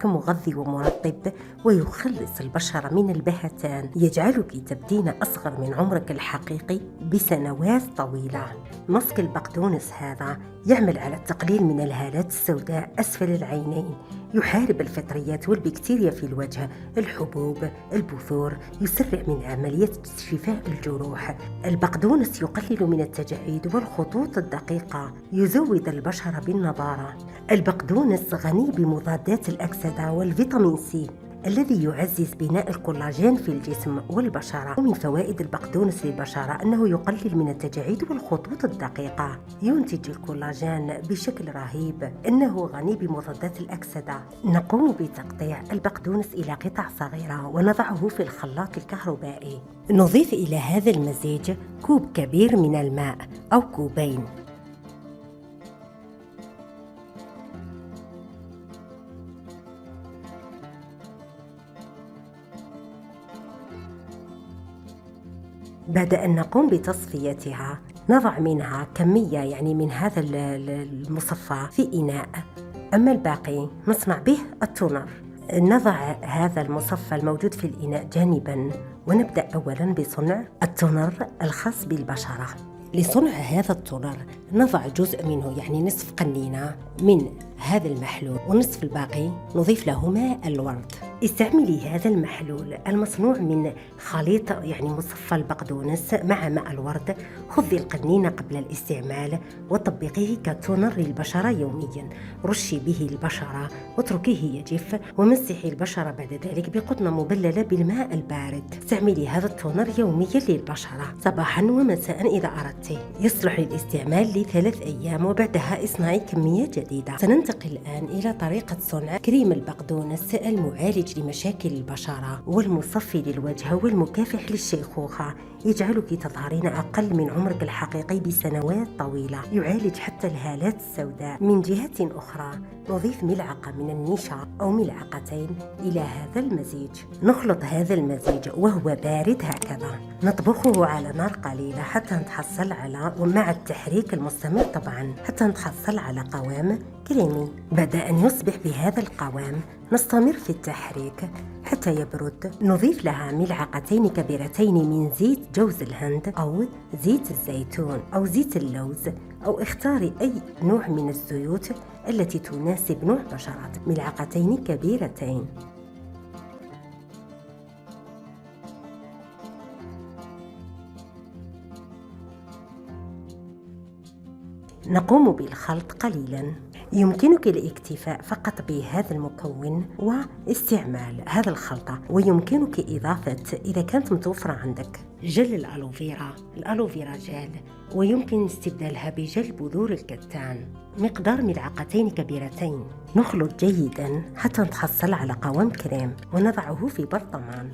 كمغذي ومرطب، ويخلص البشرة من البهتان، يجعلك تبدين أصغر من عمرك الحقيقي بسنوات طويلة. مسك البقدونس هذا يعمل على التقليل من الهالات السوداء أسفل العينين، يحارب الفطريات والبكتيريا في الوجه، الحبوب، البثور، يسرع من عملية شفاء الجروح. البقدونس يقلل من التجاعيد والخطوط الدقيقة، يزود البشرة بالنضارة. البقدونس غني بمضادات الأكسدة والفيتامين سي الذي يعزز بناء الكولاجين في الجسم والبشرة. ومن فوائد البقدونس للبشرة أنه يقلل من التجاعيد والخطوط الدقيقة، ينتج الكولاجين بشكل رهيب، أنه غني بمضادات الأكسدة. نقوم بتقطيع البقدونس إلى قطع صغيرة ونضعه في الخلاط الكهربائي. نضيف إلى هذا المزيج كوب كبير من الماء أو كوبين. بعد أن نقوم بتصفيتها نضع منها كمية من هذا المصفى في إناء، أما الباقي نصنع به التونر. نضع هذا المصفى الموجود في الإناء جانباً، ونبدأ أولاً بصنع التونر الخاص بالبشرة. لصنع هذا التونر نضع جزء منه نصف قنينة من هذا المحلول، ونصف الباقي نضيف له ماء الورد. استعملي هذا المحلول المصنوع من خليط مصفى البقدونس مع ماء الورد. خذي القنينة قبل الاستعمال وطبقيه كتونر للبشرة يوميا. رشي به البشرة واتركيه يجف، ومسحي البشرة بعد ذلك بقطنة مبللة بالماء البارد. استعملي هذا التونر يوميا للبشرة صباحا ومساء إذا أردت. يصلح للاستعمال ل3 أيام، وبعدها اصنعي كمية جديدة. سننتقل الآن إلى طريقة صنع كريم البقدونس المعالج لمشاكل البشرة والمصفي للوجه والمكافح للشيخوخة، يجعلك تظهرين أقل من عمرك الحقيقي بسنوات طويلة. يعالج حتى الهالات السوداء. من جهة أخرى نضيف ملعقة من النشا أو ملعقتين إلى هذا المزيج. نخلط هذا المزيج وهو بارد هكذا. نطبخه على نار قليلة حتى نتحصل على، ومع التحريك المستمر طبعا، حتى نتحصل على قوام كريمي. بعد أن يصبح بهذا القوام نستمر في التحريك حتى يبرد. نضيف لها ملعقتين كبيرتين من زيت جوز الهند أو زيت الزيتون أو زيت اللوز، أو اختاري أي نوع من الزيوت التي تناسب نوع بشرتك. ملعقتين كبيرتين. نقوم بالخلط قليلا. يمكنك الاكتفاء فقط بهذا المكون واستعمال هذا الخلطة، ويمكنك إضافة إذا كانت متوفرة عندك جل الألوفيرا جل، ويمكن استبدالها بجل بذور الكتان. مقدار ملعقتين كبيرتين. نخلط جيدا حتى نتحصل على قوام كريم، ونضعه في برطمان.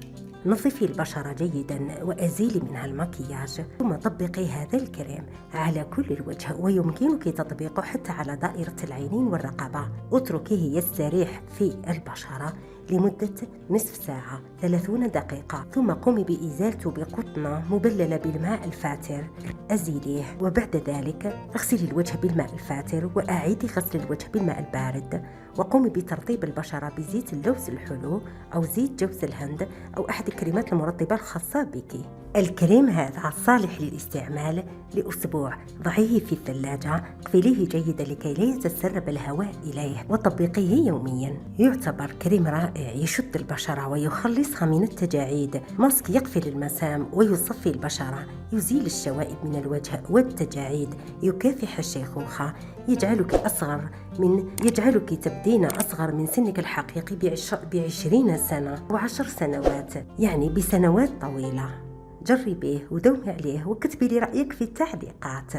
نظفي البشرة جيدا وأزيلي منها المكياج، ثم طبقي هذا الكريم على كل الوجه، ويمكنك تطبيقه حتى على دائرة العينين والرقبة. اتركيه يستريح في البشرة لمدة نصف ساعة 30 دقيقة، ثم قومي بإزالته بقطنة مبللة بالماء الفاتر. أزيليه، وبعد ذلك اغسلي الوجه بالماء الفاتر، وأعيدي غسل الوجه بالماء البارد، وقومي بترطيب البشرة بزيت اللوز الحلو أو زيت جوز الهند أو أحد الكريمات المرطبة الخاصة بك. الكريم هذا صالح للاستعمال لأسبوع. ضعيه في الثلاجة، اقفليه جيدا لكي لا يتسرب الهواء إليه، وطبقيه يوميا. يعتبر كريم رائع يشد البشرة ويخلصها من التجاعيد. ماسك يقفل المسام ويصفي البشرة، يزيل الشوائب من الوجه والتجاعيد، يكافح الشيخوخة، يجعلك تبدين أصغر من سنك الحقيقي ب20 سنة و10 سنوات، بسنوات طويلة. جربيه ودومي عليه، وكتبي لي رأيك في التعليقات.